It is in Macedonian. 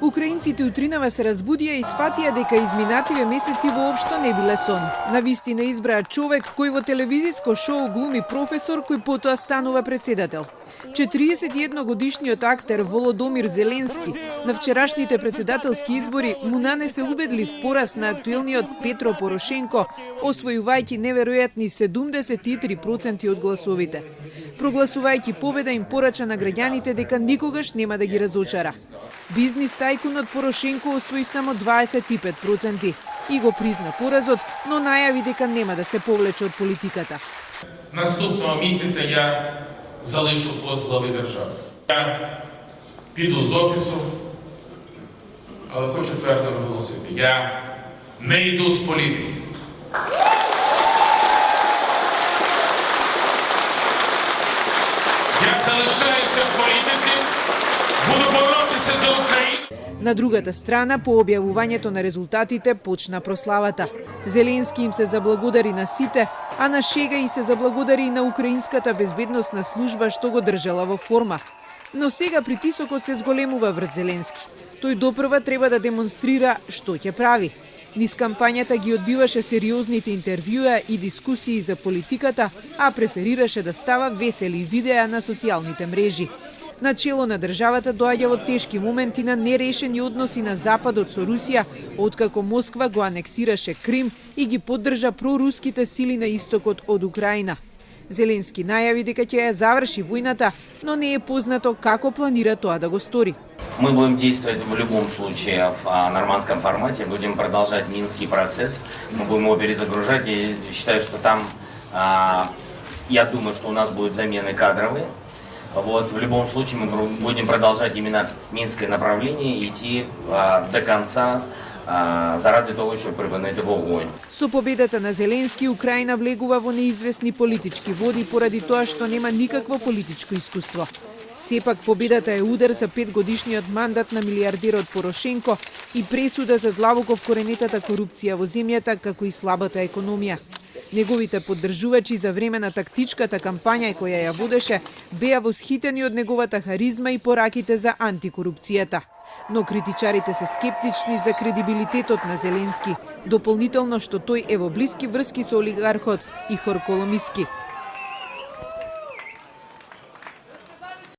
Украинците утринава се разбудија и сфатија дека изминативе месеци воопшто не биле сон. На вистина избраа човек кој во телевизиско шоу глуми професор кој потоа станува председател. 41-годишниот актер Володомир Зеленски на вчерашните председателски избори му нанесе убедлив пораз на актуелниот Петро Порошенко, освојувајќи неверојатни 73% од гласовите. Прогласувајќи победа им порача на граѓаните дека никогаш нема да ги разочара. Бизнис тајкунот Порошенко освои само 25% и го призна поразот, но најави дека нема да се повлече од политиката. Наступного місяця я залишу пост глави держави. Я піду з офісу, але хочу твердо наголосити, я не йду з політики. Я залишаюся в політиці, буду боротися за Україну. На другата страна, по објавувањето на резултатите, почна прославата. Зеленски им се заблагодари на сите, а на шега и се заблагодари и на украинската безбедносна служба што го држала во форма. Но сега притисокот се зголемува врз Зеленски. Тој допрва треба да демонстрира што ќе прави. Низ кампањата ги одбиваше сериозните интервјуа и дискусии за политиката, а преферираше да става весели видеа на социјалните мрежи. Начело на државата доаѓа во тешки моменти на нерешени односи на Западот со Русија, откако Москва го анексираше Крим и ги поддржа проруските сили на истокот од Украина. Зеленски најави дека ќе ја заврши војната, но не е познато како планира тоа да го стори. Мы будем действовать в любом случае в нормандском формате, будем продолжать Минский процесс, мы будем его перезагружать, и считаю, что там, я думаю, что у нас будут замены кадровые. Вот, в любом случае мы будем продолжать именно Минское направление и идти до конца заради того, чтобы припинити вогонь. Со победата на Зеленски, Украина влегува во неизвестни политички води поради тоа што нема никакво политичко искуство. Сепак победата е удар за 5-годишниот мандат на милиардерот Порошенко и пресуда за длабоко вкоренетата корупција во земјата, како и слабата економија. Неговите поддржувачи за време на тактичката кампања која ја водеше беа восхитени од неговата харизма и пораките за антикорупцијата. Но критичарите се скептични за кредибилитетот на Зеленски, дополнително што тој е во блиски врски со олигархот Ихор Коломиски.